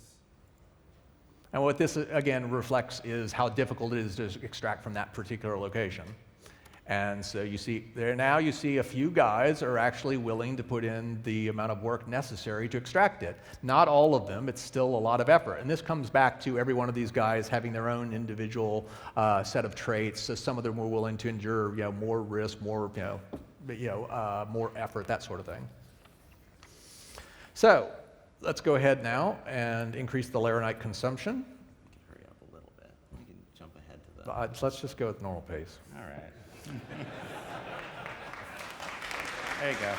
And what this, again, reflects is how difficult it is to extract from that particular location. And so you see, there now you see a few guys are actually willing to put in the amount of work necessary to extract it. Not all of them, it's still a lot of effort. And this comes back to every one of these guys having their own individual set of traits. So some of them were willing to endure, more risk, more, more effort, that sort of thing. So let's go ahead now and increase the laranite consumption. Hurry up a little bit. We can jump ahead to the. Let's just go with normal pace. All right. There you go.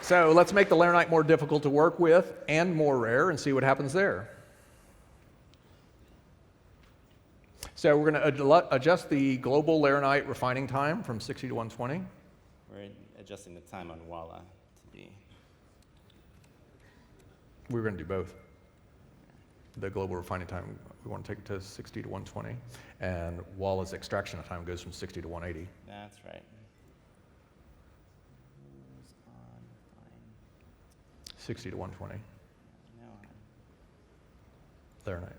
So let's make the laranite more difficult to work with and more rare and see what happens there. So we're going to adjust the global laranite refining time from 60 to 120. We're adjusting the time on Walla to be. We're going to do both. The global refining time, we want to take it to 60 to 120. And Walla's extraction time goes from 60 to 180. That's right. Who's on fine? 60 to 120. No. Laranite.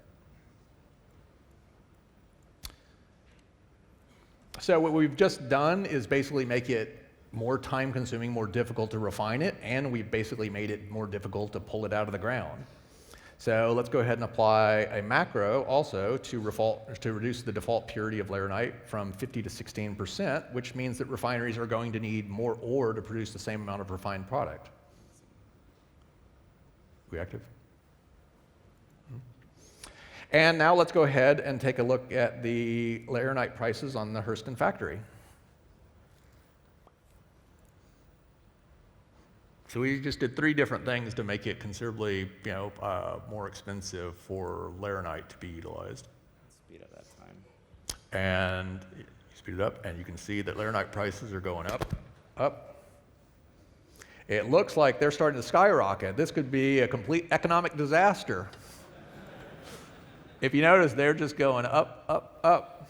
So what we've just done is basically make it more time consuming, more difficult to refine it, and we've basically made it more difficult to pull it out of the ground. So let's go ahead and apply a macro also to reduce the default purity of laranite from 50 to 16%, which means that refineries are going to need more ore to produce the same amount of refined product. We active? And now let's go ahead and take a look at the laranite prices on the Hurston factory. So we just did 3 different things to make it considerably, more expensive for laranite to be utilized. Speed up that time. And you speed it up, and you can see that laranite prices are going up. It looks like they're starting to skyrocket. This could be a complete economic disaster. If you notice, they're just going up.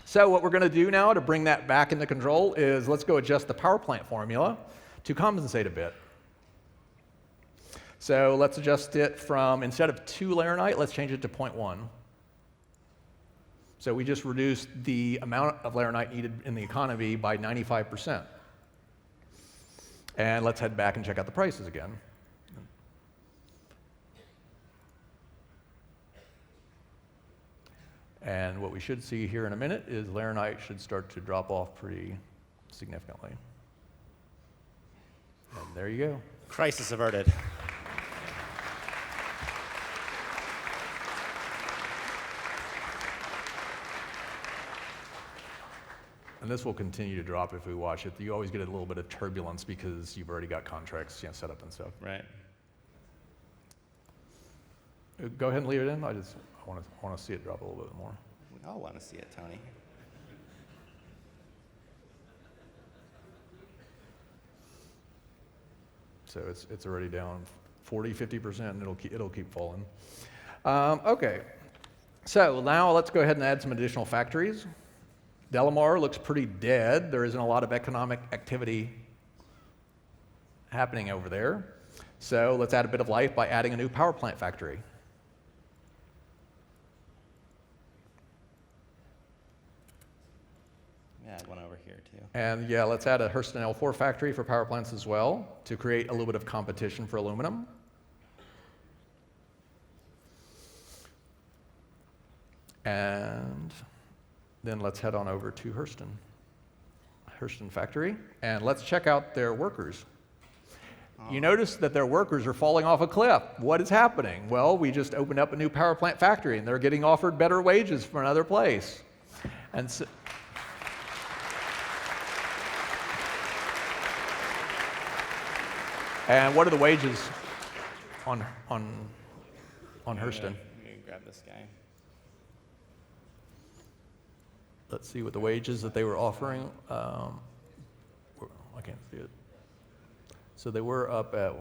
So what we're going to do now to bring that back into control is let's go adjust the power plant formula to compensate a bit. So let's adjust it from, instead of 2 laranite, let's change it to 0.1. So we just reduced the amount of laranite needed in the economy by 95%. And let's head back and check out the prices again. And what we should see here in a minute is laranite should start to drop off pretty significantly. And there you go. Crisis averted. And this will continue to drop if we watch it. You always get a little bit of turbulence because you've already got contracts set up and stuff. Right. Go ahead and leave it in. I want to see it drop a little bit more. We all want to see it, Tony. So it's already down 40, 50%, and it'll keep falling. Okay, so now let's go ahead and add some additional factories. Delamar looks pretty dead. There isn't a lot of economic activity happening over there. So let's add a bit of life by adding a new power plant factory. Add one over here too. And yeah, let's add a Hurston L4 factory for power plants as well to create a little bit of competition for aluminum. And then let's head on over to Hurston factory, and let's check out their workers. You notice that their workers are falling off a cliff. What is happening? Well, we just opened up a new power plant factory, and they're getting offered better wages from another place. And so, And what are the wages on Hurston? Let me grab this guy. Let's see what the wages that they were offering. I can't see it. So they were up at, is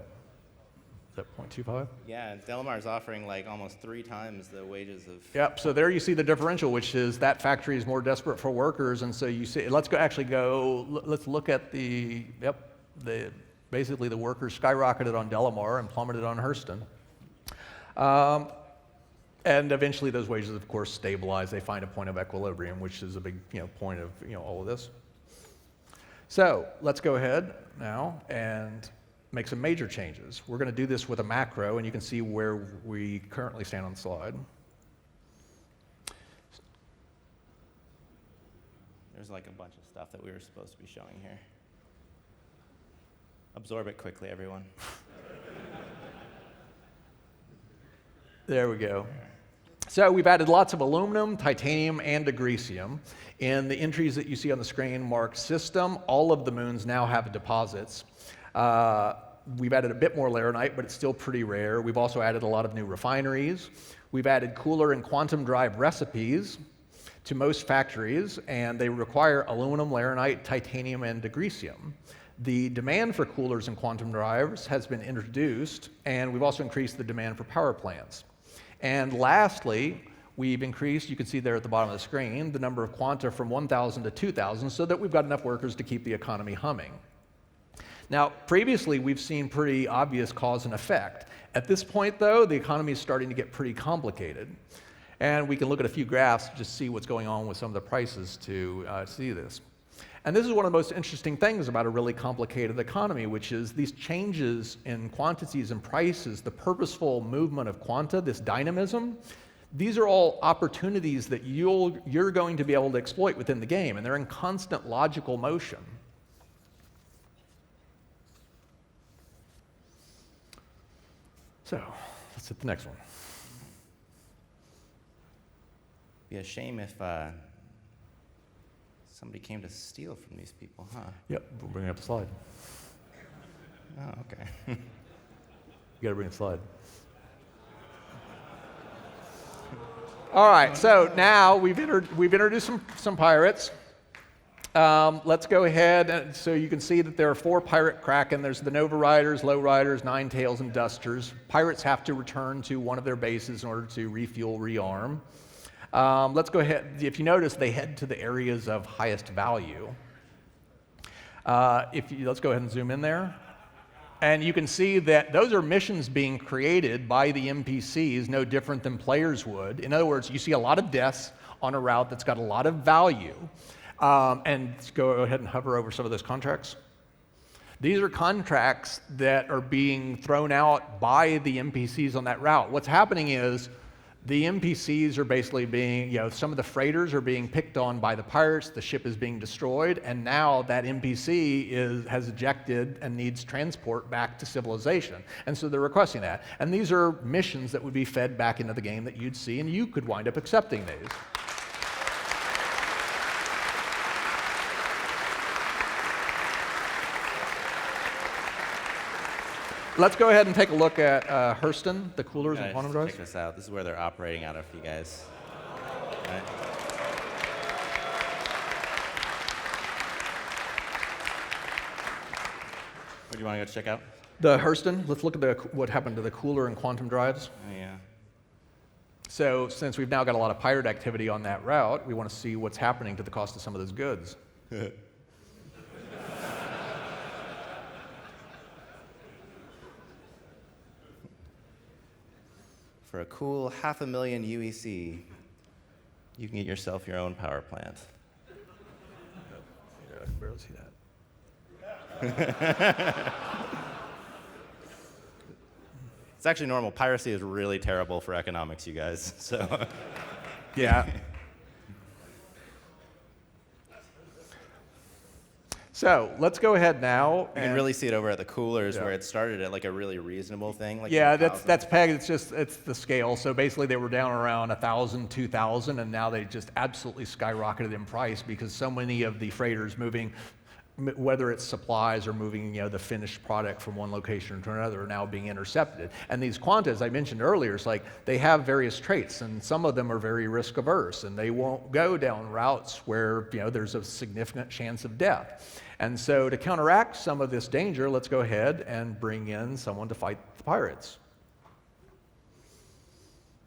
that 0.25? Yeah, Delamar's offering like almost 3 times the wages of. Yep, so there you see the differential, which is that factory is more desperate for workers, and so you see, let's look at basically the workers skyrocketed on Delamar and plummeted on Hurston. And eventually those wages, of course, stabilize. They find a point of equilibrium, which is a big point of all of this. So let's go ahead now and make some major changes. We're going to do this with a macro, and you can see where we currently stand on the slide. There's like a bunch of stuff that we were supposed to be showing here. Absorb it quickly, everyone. There we go. So we've added lots of aluminum, titanium, and agricium. In the entries that you see on the screen marked system, all of the moons now have deposits. We've added a bit more laranite, but it's still pretty rare. We've also added a lot of new refineries. We've added cooler and quantum drive recipes to most factories, and they require aluminum, laranite, titanium, and agricium. The demand for coolers and quantum drives has been introduced, and we've also increased the demand for power plants. And lastly, we've increased, you can see there at the bottom of the screen, the number of quanta from 1,000 to 2,000 so that we've got enough workers to keep the economy humming. Now, previously, we've seen pretty obvious cause and effect. At this point, though, the economy is starting to get pretty complicated. And we can look at a few graphs to just see what's going on with some of the prices to see this. And this is one of the most interesting things about a really complicated economy, which is these changes in quantities and prices, the purposeful movement of quanta, this dynamism. These are all opportunities that you're going to be able to exploit within the game, and they're in constant logical motion. So let's hit the next one. Be a shame if somebody came to steal from these people, huh? Yep, we'll bring up the slide. Oh, okay. You gotta bring the slide. All right, so now we've introduced some pirates. Let's go ahead, and so you can see that there are 4 pirate kraken. There's the Nova Riders, Low Riders, Nine Tails, and Dusters. Pirates have to return to one of their bases in order to refuel, rearm. Let's go ahead. If you notice, they head to the areas of highest value. Let's go ahead and zoom in there. And you can see that those are missions being created by the NPCs, no different than players would. In other words, you see a lot of deaths on a route that's got a lot of value. And go ahead and hover over some of those contracts. These are contracts that are being thrown out by the NPCs on that route. What's happening is the NPCs are basically being, some of the freighters are being picked on by the pirates, the ship is being destroyed, and now that NPC has ejected and needs transport back to civilization. And so they're requesting that. And these are missions that would be fed back into the game that you'd see, and you could wind up accepting these. Let's go ahead and take a look at Hurston, the coolers and quantum drives. Check this out. This is where they're operating out of, you guys. Right. What do you want to go check out? The Hurston, let's look at what happened to the cooler and quantum drives. Oh, yeah. So since we've now got a lot of pirate activity on that route, we want to see what's happening to the cost of some of those goods. For a cool 500,000 UEC, you can get yourself your own power plant. Yeah, I can barely see that. It's actually normal. Piracy is really terrible for economics, you guys. So, yeah. So let's go ahead now. You can really see it over at the coolers where it started at like a really reasonable thing. Like that's pegged. It's the scale. So basically, they were down around 1,000, 2,000, and now they just absolutely skyrocketed in price because so many of the freighters moving whether it's supplies or moving, the finished product from one location to another, are now being intercepted. And these quanta, as I mentioned earlier, it's like they have various traits, and some of them are very risk averse, and they won't go down routes where there's a significant chance of death. And so to counteract some of this danger, let's go ahead and bring in someone to fight the pirates.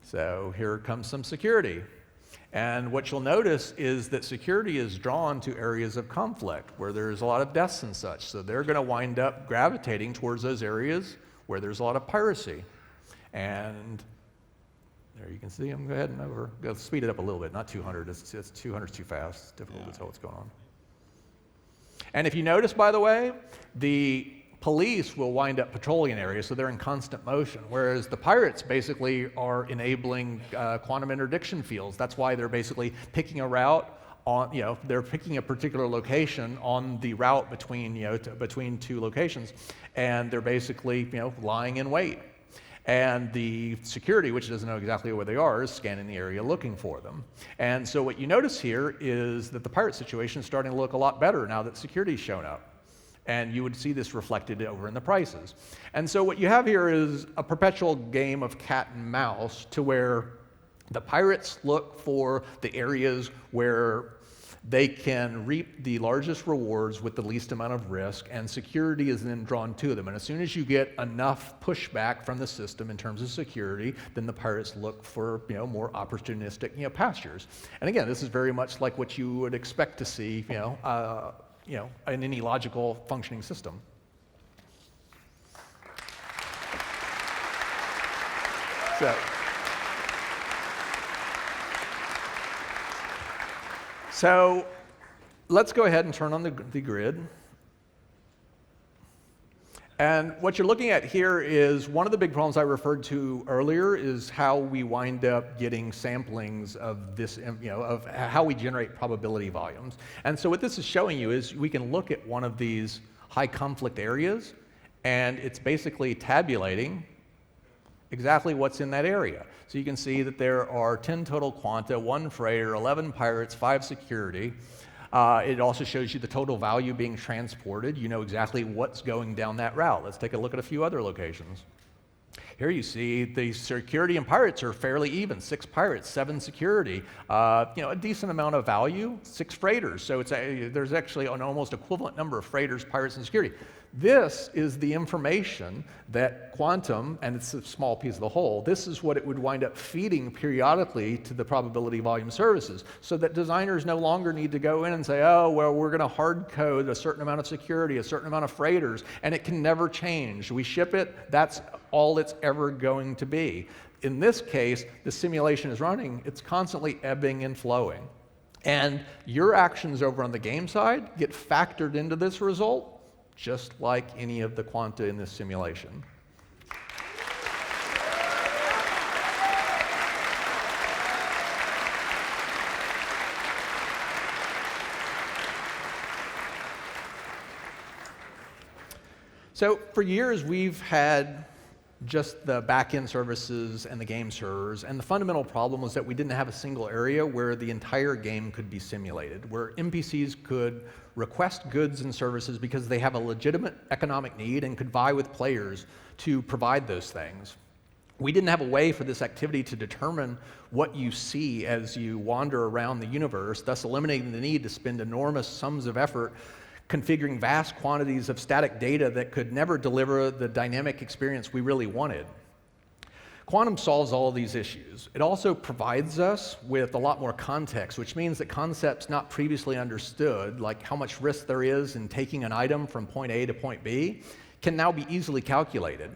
So here comes some security. And what you'll notice is that security is drawn to areas of conflict where there's a lot of deaths and such. So they're going to wind up gravitating towards those areas where there's a lot of piracy. And there you can see them. Go ahead and over. Go speed it up a little bit. Not 200. It's 200 is too fast. It's difficult to tell what's going on. And if you notice, by the way, the police will wind up patrolling an area, so they're in constant motion, whereas the pirates basically are enabling quantum interdiction fields. That's why they're basically picking a route on, they're picking a particular location on the route between, between two locations, and they're basically, lying in wait. And the security, which doesn't know exactly where they are, is scanning the area looking for them. And so what you notice here is that the pirate situation is starting to look a lot better now that security's shown up. And you would see this reflected over in the prices. And so what you have here is a perpetual game of cat and mouse, to where the pirates look for the areas where they can reap the largest rewards with the least amount of risk, and security is then drawn to them. And as soon as you get enough pushback from the system in terms of security, then the pirates look for more opportunistic pastures. And again, this is very much like what you would expect to see in any logical functioning system. So let's go ahead and turn on the grid. And what you're looking at here is one of the big problems I referred to earlier is how we wind up getting samplings of this, of how we generate probability volumes. And so what this is showing you is we can look at one of these high conflict areas, and it's basically tabulating exactly what's in that area. So you can see that there are 10 total quanta, 1 freighter, 11 pirates, 5 security. It also shows you the total value being transported. You know exactly what's going down that route. Let's take a look at a few other locations. Here you see the security and pirates are fairly even. 6 pirates, 7 security. A decent amount of value, 6 freighters. So there's actually an almost equivalent number of freighters, pirates, and security. This is the information that quantum, and it's a small piece of the whole, this is what it would wind up feeding periodically to the probability volume services, so that designers no longer need to go in and say, oh, well, we're going to hard code a certain amount of security, a certain amount of freighters, and it can never change. We ship it, that's all it's ever going to be. In this case, the simulation is running, it's constantly ebbing and flowing. And your actions over on the game side get factored into this result, just like any of the quanta in this simulation. So for years, we've had just the back-end services and the game servers, and the fundamental problem was that we didn't have a single area where the entire game could be simulated, where NPCs could request goods and services because they have a legitimate economic need and could vie with players to provide those things. We didn't have a way for this activity to determine what you see as you wander around the universe, thus eliminating the need to spend enormous sums of effort configuring vast quantities of static data that could never deliver the dynamic experience we really wanted. Quantum solves all of these issues. It also provides us with a lot more context, which means that concepts not previously understood, like how much risk there is in taking an item from point A to point B, can now be easily calculated.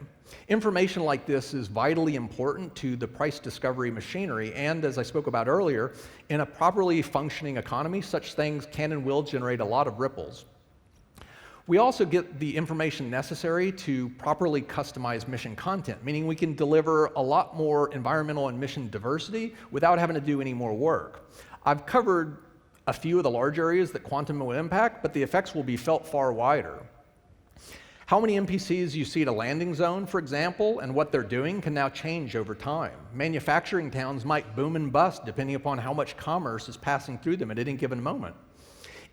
Information like this is vitally important to the price discovery machinery, and as I spoke about earlier, in a properly functioning economy, such things can and will generate a lot of ripples. We also get the information necessary to properly customize mission content, meaning we can deliver a lot more environmental and mission diversity without having to do any more work. I've covered a few of the large areas that quantum will impact, but the effects will be felt far wider. How many NPCs you see at a landing zone, for example, and what they're doing can now change over time. Manufacturing towns might boom and bust depending upon how much commerce is passing through them at any given moment.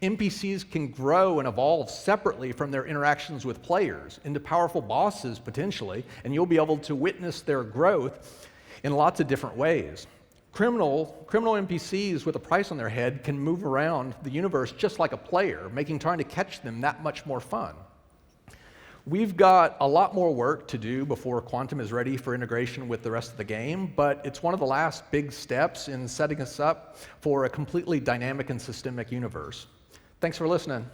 NPCs can grow and evolve separately from their interactions with players into powerful bosses, potentially, and you'll be able to witness their growth in lots of different ways. Criminal NPCs with a price on their head can move around the universe just like a player, making trying to catch them that much more fun. We've got a lot more work to do before Quantum is ready for integration with the rest of the game, but it's one of the last big steps in setting us up for a completely dynamic and systemic universe. Thanks for listening.